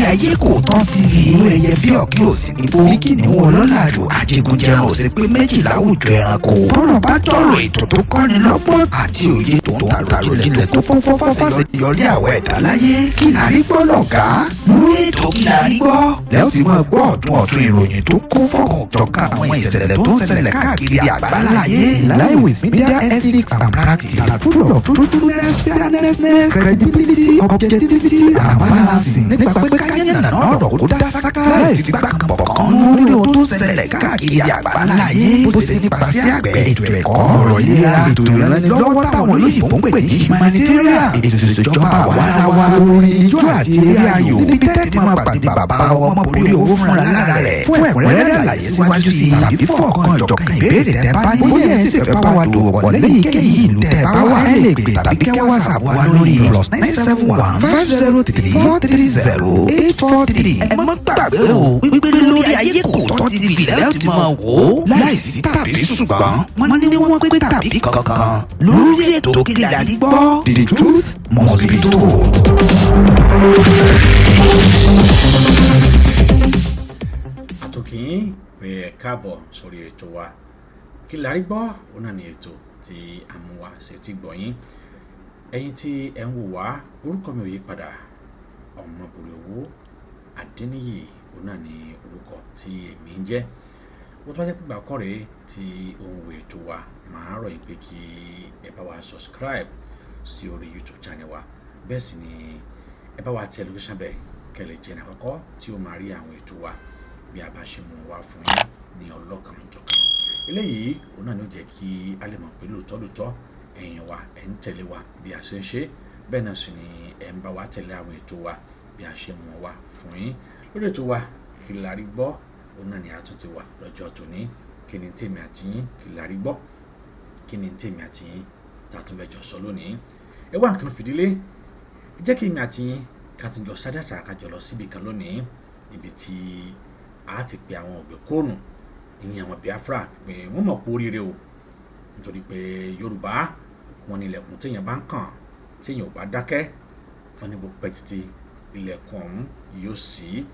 lórí Ayekooto TV. Irú ẹyẹ bí ọ̀kẹ́ òsì níbo. Kìnìún ọlọ́làjò àjẹgúnjẹran ò sí pé méjì láwùjọ ẹranko. Bọ́rọ̀ bá dọ̀rọ̀ ètò tó kọ́ni lọ́gbọ́n àti òye tó ń tàrò jinlẹ̀ tó fọ́fọ́fọ́fọ́ yọrí àwọn ẹ̀dá láyé. Kí la rí gbọ́ lọ̀gá? Lórí ètò Kí la rí gbọ́? Lẹ́yìn tí máa gbọ́ ọ̀tún ìròyìn tó kún fọ́kàn tọ́ka àwọn ìṣẹ̀lẹ̀ tó ń ṣẹlẹ̀ káàkiri àgbáláyé. Line with media ethics and practice, full of truthfulness, fairness, credibility, objectivity, and balancing. Nípa pé káyọ̀ nàná ọ̀rọ̀ kó dá sáká. Láì fi gbà kan bọ̀ kan lórí ohun tó ṣẹlẹ̀ káàkiri àgbáláyé. Bó ṣe nípasẹ̀ àgbẹ̀, ètò ẹ̀kọ́, ọ̀rọ̀ ìlera, ètò ìrànlọ́wọ́ táwọn olóyìnbó ń pè ní humanitarian, ètò ìṣèjọba àwarawa, orin, ijó àti eré ayò. Níbi tẹ́tí máa pàdé bàbá ọmọ borí owó fúnra lára rẹ̀. Fún ẹ̀kúnrẹ́rẹ́ àlàyé síwájú sí tàbí fọ̀ọ̀kan ìjọ̀kan ìbéèrè tẹ́ bá ní. Bóyá ẹ̀ sì fẹ́ bá wa dòwò pọ̀ lẹ́yìn kéyìí ìlú tẹ́ bá wà. Ẹ lè pè tàbí kẹ́ WhatsApp wa lórí +971 503 430 843. Ẹ má gbàgbé o wípé lórí Ayekooto TV lẹ́yìn tí máa wò ó láìsí tàbí ṣùgbọ́n wọ́n ní wọ́n pé tàbí kankan lórí ètò Kí la rí gbọ́. The truth must be told. Àtòkìyìn pé ẹ káàbọ̀ sórí ètò wa Kí la rí gbọ́. Òun náà ni ètò tí a mú wá sí ti gbọ̀yìn. Ẹ̀yin tí ẹ ń wò wá, orúkọ mi ò yí padà, Ọmọbùrẹ̀ Owó Adéníyì. Òun náà ni orúkọ tí èmi ń jẹ́. Ó tó wá jẹ́ pé gbàkọ́ rèé tí ohun wo ètò wa. Màá rọ̀ yín pé kí ẹ bá wa subscribe sí orí YouTube channel wa. Bẹ́ẹ̀ sì ni ẹ bá wa tẹ lóríṣàn bẹ́ẹ̀ kẹ́lẹ̀ jẹ́ ní àkọ́kọ́ tí ó máa rí àwọn ètò wa bí a bá ṣe mú wá fún yín ní ọlọ́kan ọ̀jọ̀kan. Eléyìí òun náà ni ó jẹ́ kí a lè mọ̀ pé lóòótọ́ ẹ̀yin wa ẹ̀ ń tẹ̀lé wa bí a ṣe ń ṣe. Bẹ́ẹ̀ náà sì ni ẹ̀ ń bá wa tẹ̀lé àwọn ètò wa bí a ṣe mú wá fún yín. Lórí ètò wa Kí la rí gbọ́, òun náà ni a tún ti wà lọ́jọ́ tòní. Kí ni tèmi àti yín kí la rí gbọ́? Kí ni tèmi àti yín tá a tún fẹ́ jọ sọ lónìí? Ẹ wá nǹkan fìdílé. Ẹ jẹ́ kí èmi àti yín ká tún jọ sádàsà ká jọ lọ síbi kan lónìí níbi tí a ti pe àwọn ògbẹ́kọ̀ọ́nù ìyẹn àwọn Biafra pé wọ́n mọ̀ kú oríire o, nítorí pé Yorùbá wọn ní ilẹ̀kùn téèyàn bá ń kàn téèyàn ò bá dákẹ́, wọn ní bó pẹ́ títí ilẹ̀kùn ọ̀hún yóò ṣí.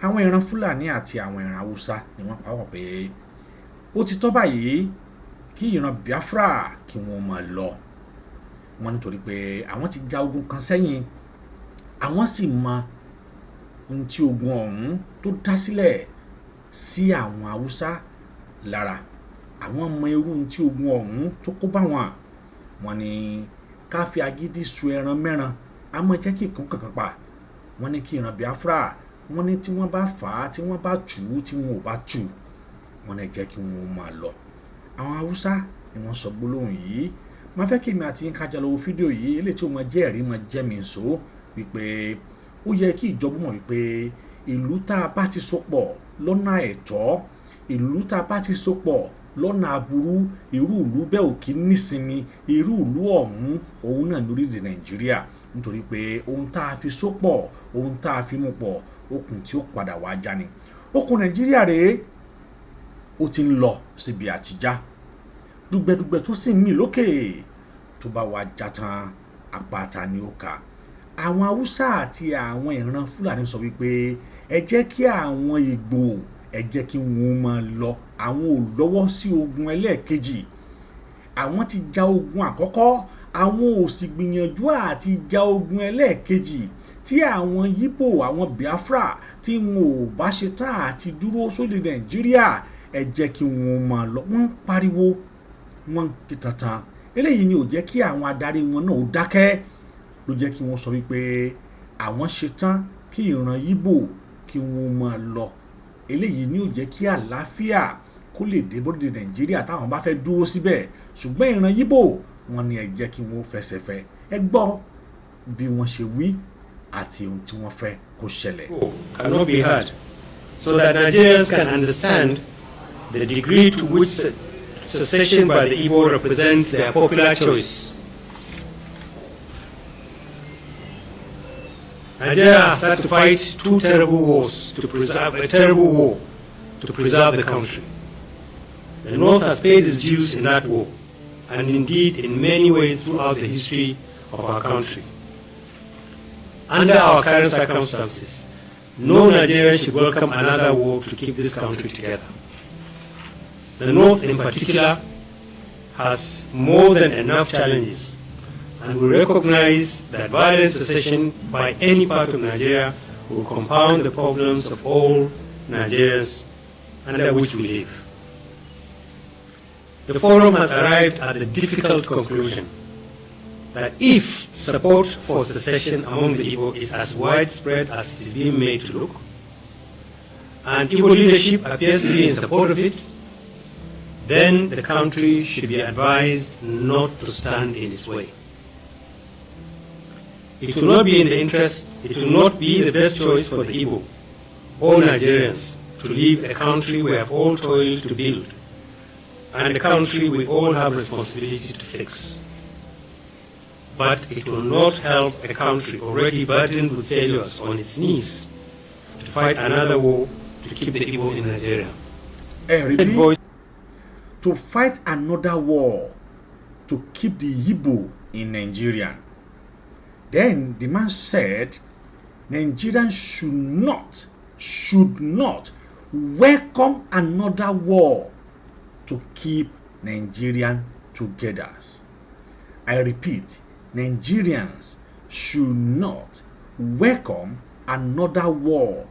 Àwọn ìran Fulani àti àwọn ìran Husa ni wọ́n pa wọ́n pé ó ti tọ́ báyìí kí ìran Biafra kí wọ́n máa lọ. Wọ́n nítorí pé àwọn ti ja ogun kan sẹ́yìn, àwọn sì mọ ohun tí ogun ọ̀hún tó dá sílẹ̀ sí àwọn Haúsá lára. Àwọn mọ irú ohun tí ogun ọ̀hún tó kó bá wọn. Wọ́n ní ká fi agídí sun ẹran mẹ́ran á mọ jẹ́ kí ìkan kankan pa. Wọ́n ní kí ìran Biafra, wọ́n ní tí wọ́n bá fà á, tí wọ́n bá tù ú, tí wọ́n ò bá tù, wọ́n ní jẹ́ kí wọ́n máa lọ. Àwọn Haúsá ni wọ́n sọ gbólóhùn yìí. Mo fẹ́ kí èmi àti yín ká jọ lọ wo fídíò yìí eléyìí tí ó máa jẹ́ ẹ̀rí, máa jẹ́ mi nsò wípé ó yẹ kí ìjọba mọ̀ wípé ìlú tá a bá ti sopọ̀ lọ́nà ẹ̀tọ́, ìlú tá a bá ti sopọ̀ lọ́nà aburú, irú ìlú bẹ́ẹ̀ ò kí nísinmi. Irú ìlú ọ̀hún òun náà lórílẹ̀ Nàìjíríà, nítorí pé ohun tá a fi sopọ̀, ohun tá a fi mú pọ̀, okùn tí ó padà wá já ni. Okùn Nàìjíríà rèé, ó ti ń lọ síbi àtijá. Dùgbẹ̀dùgbẹ̀ tó sì ń mì lókè, tó bá wá já tán àpáta ni ó kà. Àwọn Haúsá àti àwọn ìran Fulani sọ wípé ẹ jẹ́ kí àwọn Igbo, ẹ jẹ́ kí wọ́n máa lọ. Àwọn ò lọ́wọ́ sí ogun ẹlẹ́ẹ̀kejì. Àwọn ti ja ogun àkọ́kọ́, àwọn ò sì gbìyànjú àti ja ogun ẹlẹ́ẹ̀kejì. Tí àwọn Igbo, àwọn Biafra tí wọn ò bá ṣe tán àti dúró sórí Nàìjíríà, ẹ jẹ́ kí wọ́n máa lọ. Wọ́n ń pariwo, wọ́n ń kìtàntàn. Eléyìí ni ò jẹ́ kí àwọn adarí wọn náà ó dákẹ́, ló jẹ́ kí wọ́n sọ wípé àwọn ṣe tán kí ìran Igbo kí wọ́n máa lọ. Eléyìí ni ò jẹ́ kí àlàáfíà kó lè dé bóde Nàìjíríà táwọn bá fẹ́ dúró síbẹ̀. Ṣùgbọ́n ìran Igbo wọ́n ní ẹ jẹ́ kí wọ́n fẹsẹ̀ fẹ́. Ẹ gbọ́ bí wọ́n ṣe wí àti ohun tí wọ́n fẹ́ kó ṣẹlẹ̀. Cannot be heard, so that Nigerians can understand the degree to which secession by the Igbo represents their popular choice. Nigeria has had to fight two terrible wars to preserve the country. The North has paid its dues in that war, and indeed in many ways throughout the history of our country. Under our current circumstances, no Nigerian should welcome another war to keep this country together. The North in particular has more than enough challenges, and we recognize that violent secession by any part of Nigeria will compound the problems of all Nigerians under which we live. The forum has arrived at the difficult conclusion that if support for secession among the Igbo is as widespread as it is being made to look, and Igbo leadership appears to be in support of it, then the country should be advised not to stand in its way. It will not be in the interest, it will not be the best choice for the Igbo or Nigerians to leave a country we have all toiled to build, and a country we all have responsibility to fix. But it will not help a country already burdened with failures on its knees to fight another war to keep the Igbo in Nigeria. To fight another war to keep the Igbo in Nigeria. Then the man said, Nigerians should not welcome another war to keep Nigerians together. I repeat, Nigerians should not welcome another war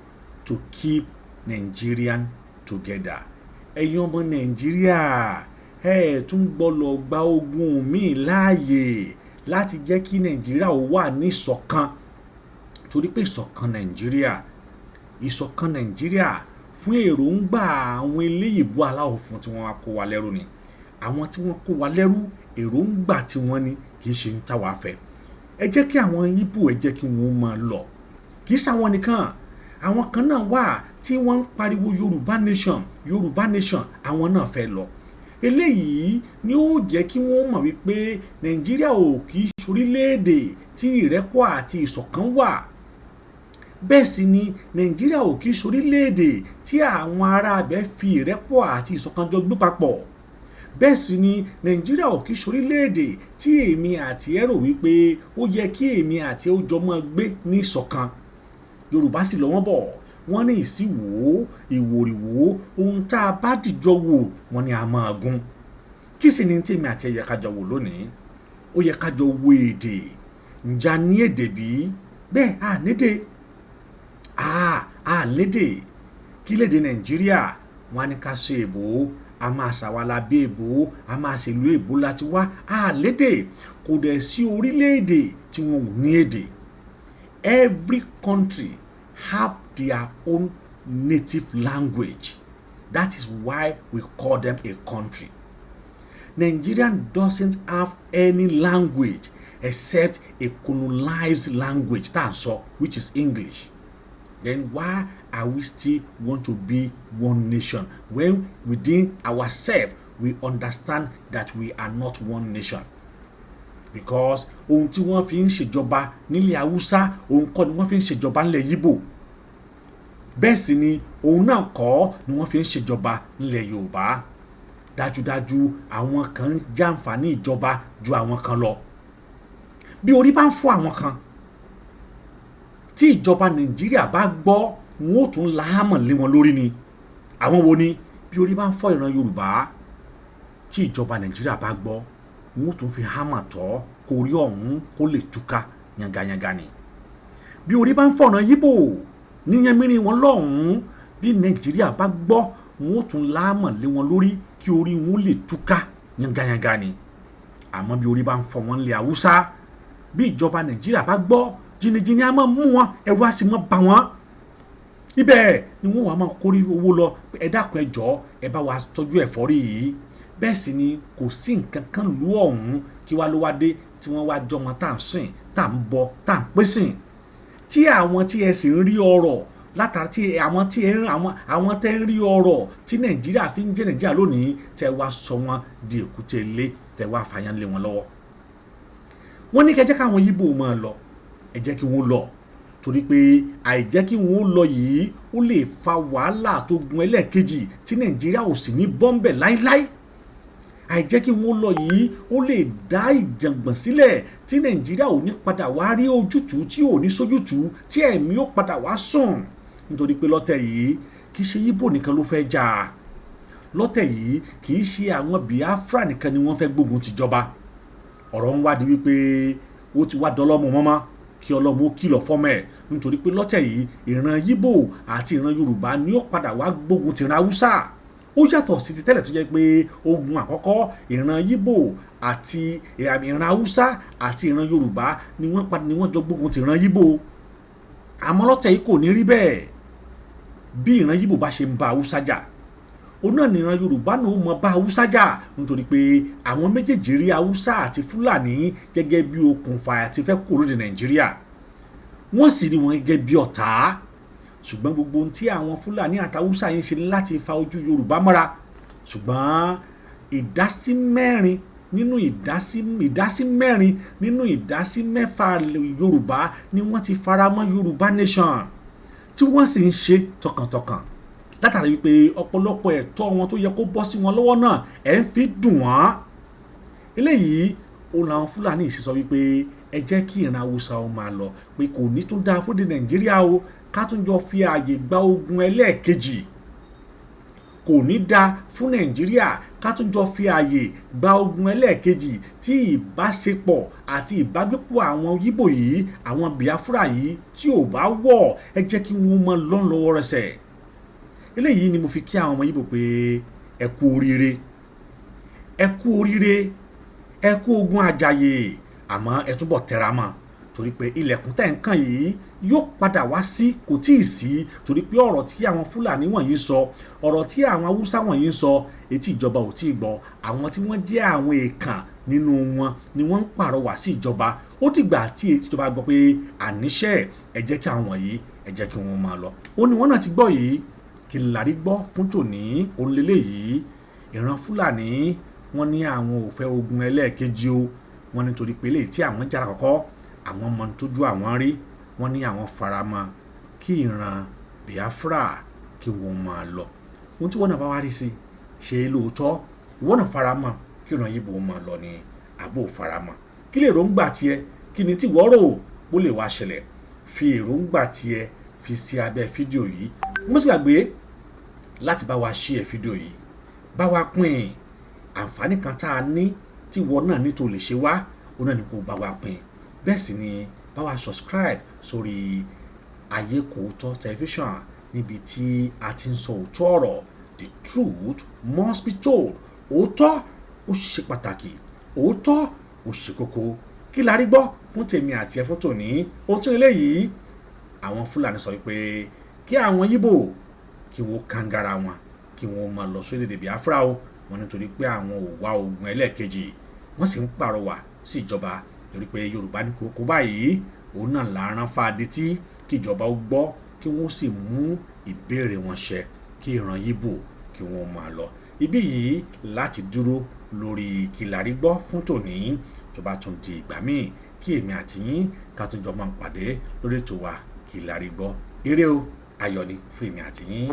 to keep Nigerians together. Ẹ̀yin ọmọ Nàìjíríà, ẹ tún gbọ́dọ̀ gba ogun míì láàyè láti jẹ́ kí Nàìjíríà ó wà ní ìṣọ̀kan, torí pé ìṣọ̀kan Nàìjíríà fún èròǹgbà àwọn eléyìíbó aláwọ̀ fún tí wọ́n wá kó wa lẹ́rú ni. Àwọn tí wọ́n kó wa lẹ́rú èròǹgbà tí wọ́n ní kì í ṣe ń táwa fẹ́. Ẹ jẹ́ kí àwọn Ìgbò ẹ jẹ́ kí wọ́n máa lọ. Kì í ṣàwọn nìkan, àwọn kan náà wà tí wọ́n ń pariwo Yorùbá nation àwọn náà fẹ́ lọ. Eléyìí ni ó jẹ́ kí wọ́n mọ̀ wípé Nàìjíríà ò kì í ṣorílẹ̀-èdè tí ìrẹ́pọ̀ àti ìṣọ̀kan wà. Bẹ́ẹ̀ sì ni Nàìjíríà ò kì í ṣorílẹ̀-èdè tí àwọn ará abẹ́ fi ìrẹ́pọ̀ àti ìṣọ̀kan jọ gbé papọ̀. Bẹ́ẹ̀ sì ni Nàìjíríà ò kì í ṣorílẹ̀-èdè tí èmi àti ẹ rò wípé ó yẹ kí èmi àti ẹ ó jọ máa gbé ní ìṣọ̀kan. Yorùbá sì lọ wọ́n bọ̀, wọ́n ní ìsíwò ìwòrìwò ohun tá a bá dìjọ wò wọ́n ní a máa gún. Kí sì ni tèmi àti ẹ yẹ ká jọ wò lónìí? Ó yẹ ká jọ wo èdè. Ǹjẹ́ a ní èdè bí? Bẹ́ẹ̀ a nídè. A lédè. Kí lédè Nàìjíríà? Wọ́n á ní ká ṣe èbó, a máa ṣàwálà bí èbó, a máa ṣèlú èbó láti wá. A lédè. Kò dẹ̀ sí orílẹ̀-èdè tí wọ́n ò ní èdè. Every country have their own native language. That is why we call them a country. Nigeria doesn't have any language except a colonized language, that's all, which is English. Then why are we still want to be one nation when within ourselves we understand that we are not one nation? Because ohun tí wọ́n fi ń ṣèjọba nílẹ̀ Haúsá, ohun kọ́ ni wọ́n fi ń ṣèjọba nílẹ̀ Ìgbò. Bẹ́ẹ̀ sì ni ohun náà kọ́ ni wọ́n fi ń ṣèjọba nílẹ̀ Yorùbá. Dájúdájú àwọn kan ń jàǹfààní ìjọba ju àwọn kan lọ. Bí orí bá ń fọ́ àwọn kan, tí ìjọba Nàìjíríà bá gbọ́, wọn ó tún láhámọ̀ lé wọn lórí ni. Àwọn wo ni? Bí orí bá ń fọ́ ìran Yorùbá, tí ìjọba Nàìjíríà bá gbọ́, wọn ó tún fi hámà tọ́ kó orí ọ̀hún kó lè túká yangayanga ni. Bí orí bá ń fọ́ ìran Ìgbò níyẹn mìíràn wọn lọ́hùn-ún, bí Nàìjíríà bá gbọ́, wọn ó tún láhámọ̀ lé wọn lórí kí orí wọn lè túká yangayanga ni. Àmọ́ bí orí bá ń fọ́ wọn lé Haúsá, bí ìjọba Nàìjíríà bá gbọ́, jìnnìjìnnì á máa mú wọn, ẹ̀rù á sì máa bà wọ́n. Ibẹ̀ ni wọ́n wá máa kórí owó lọ, ẹ dákun ẹ jọ̀ọ́ ẹ bá wa tọ́jú ẹ̀fọ́rí yìí. Bẹ́ẹ̀ sì ni kò sí nǹkan kan lú ọ̀hún kí wá ló wá dé tí wọ́n wá jọmọ tá à ń sìn, tá à ń bọ, tá à ń pèsìn. Tí àwọn tí ẹ sì ń rí ọrọ̀ látara tí àwọn tẹ́ ń rí ọrọ̀ tí Nàìjíríà fi ń jẹ́ Nàìjíríà lónìí, tẹ́ wá sọ wọn di èkúté ilé, tẹ́ wá fàyàn lé wọn lọ́wọ́. Wọ́n ní kẹ́ jẹ́ káwọn Ìgbò máa lọ, ẹ jẹ́ kí wọ́n lọ, torí pé àìjẹ́ kí wọ́n lọ yìí ó lè fa wàhálà tó gun ẹlẹ́ẹ̀kejì tí Nàìjíríà ò sì ní bọ́m̀bẹ̀ láíláí. Àìjẹ́ kí wọ́n lọ yìí ó lè dá ìjàngbọ̀n sílẹ̀ tí Nàìjíríà ò ní padà wá rí ojútùú tí ò ní sójútùú tí ẹ̀mí ó padà wá sùn. nítorí pé lọ́tẹ̀ yìí kì í ṣe Ìgbò nìkan ló fẹ́ jà lọ́tẹ̀ yìí kì í ṣe àwọn Biafra nìkan ni wọ́n fẹ́ gbógun tìjọba ọ̀rọ̀ ń wádìí wípé ó ti wá dọ́lọ́mù mọ́mọ́ kí ọlọ́mù ó kìlọ̀ fọ́mọ ẹ̀ nítorí pé lọ́tẹ̀ yìí ìran Ìgbò àti ìran Yorùbá ni ó padà wá gbógun tìran Haúsá ó yàtọ̀ sí ti tẹ́lẹ̀ tó jẹ́ pé ogun àkọ́kọ́ ìran Ìgbò àti ìran Haúsá àti ìran Yorùbá ni wọ́n jọ gbógun tìran Ìgbò àmọ́ lọ́tẹ̀ yìí kò ní rí bẹ́ẹ̀ bí ìran Ìgbò bá ṣe ń bá Haúsá jà òun náà ni ìran Yorùbá náà mọ bá Haúsá jà nítorí pé àwọn méjèèjì rí Haúsá àti Fúlàní gẹ́gẹ́ bí okùnfà àti fẹ́ kúrò ní Nàìjíríà wọ́n sì rí wọn gẹ́gẹ́ bí ọ̀tá ṣùgbọ́n gbogbo ohun tí àwọn Fúlàní àti Haúsá yìí ṣe láti fa ojú Yorùbá mọ́ra ṣùgbọ́n ìdásí mẹ́rin nínú ìdásí mẹ́fà Yorùbá ni wọ́n ti faramọ́ Yorùbá nation tí wọ́n sì ń ṣe tọkàntọkàn látàrí wípé ọ̀pọ̀lọpọ̀ ẹ̀tọ́ wọn tó yẹ kó bọ́ sí wọn lọ́wọ́ náà ẹ̀ ń fi dùn wọ́n eléyìí ó làwọn Fúlàní sì sọ wípé ẹ jẹ́ kí ìran Haúsá ó máa lọ pé kò ní tún dáa fún Nàìjíríà o ká tún jọ fi ààyè gba ogun ẹlẹ́ẹ̀kejì kò ní dáa fún Nàìjíríà ká tún jọ fi ààyè gba ogun ẹlẹ́ẹ̀kejì tí ìbáṣepọ̀ àti ìbágbépọ̀ àwọn Ìgbò yìí àwọn Biafra yìí tí ò bá wọ̀ ẹ jẹ́ kí wọ́n mọ lọ́n lọ́wọ́ rẹsẹ̀ eléyìí ni mo fi kí àwọn ọmọ Ìgbò pé ẹ kú oríire ẹ kú ogun àjàyè àmọ́ ẹ túbọ̀ tẹra mọ́ torí pé ilẹ̀kùn tẹ̀ ń kàn yìí yóò padà wá sí kò tí ì sí torí pé ọ̀rọ̀ tí àwọn Fúlàní wọ̀nyí sọ ọ̀rọ̀ tí àwọn Haúsá wọ̀nyí sọ etí ìjọba ò tí ì gbọ́ àwọn tí wọ́n jẹ́ àwọn èèkàn nínú wọn ni wọ́n ń pàrọwà sí ìjọba ó dìgbà tí etí ìjọba gbọ́ pé àníṣe ẹ jẹ́ kí àwọn wọ̀nyí ẹ jẹ́ kí wọ́n máa lọ ó ní wọ́n náà ti gbọ́ yìí kí lárí gbọ́ fún tòní òǹlẹ́lẹ̀ yìí ìran Fúlàní wọ́n ní àwọn ò fẹ́ ogun ẹlẹ́ẹ̀kejì o wọ́n nítorí pé lè tí àwọn jára kọ́kọ́ àwọn ọmọ tójú àwọn rí wọ́n ní àwọn faramọ́ kí ìran Biafra kí wọ́n máa lọ ohun tí wọ́n náà bá wá rí sí ṣe lóòótọ́ ìwọ́n náà faramọ́ kí ìran Ìgbò máa lọ ní àbò faramọ́ kí lè èròǹgbà tiẹ̀ kí ni tí wọ́n rò bó lè wá ṣẹlẹ̀ fi èròǹgbà tiẹ̀ fi sí abẹ́ fídíò yìí mo sì gbàgbé láti bá wa share fídíò yìí bá wa pín àǹfààní kan tá a ní tí wọ́n náà ní tó lè ṣe wá ó náà ní kó bá wa pín bẹ́ẹ̀ sì ni bá wa subscribe sórí Ayekooto television níbi tí a ti ń sọ òótọ́ ọ̀rọ̀ the truth must be told òótọ́ ó ṣe pàtàkì òótọ́ ó ṣe kókó kí la rí gbọ́ fún tèmi àti ẹ fún tòní ó tún eléyìí àwọn Fúlàní sọ pé kí àwọn Ìgbò kí wọ́n kàngara wọn kí wọ́n máa lọ sórílẹ̀-èdè Biafra o wọn nítorí pé àwọn ò wá ogun ẹlẹ́ẹ̀kejì wọ́n sì ń pàrọwà sí ìjọba torí pé Yorùbá ní kókó báyìí òun náà làárán fàdítí kí ìjọba ó gbọ́ kí wọ́n sì mú ìbéèrè wọn ṣẹ kí ìran Ìgbò kí wọ́n máa lọ ibí yìí láti dúró lórí kìlárí gbọ́ fún tòní tó bá tún di ìgbà míì kí èmi àti yín ká tún jọ máa pàdé lórí ètò wa kìlárí gbọ́ ire o ayọ̀ ni fún èmi àti yín.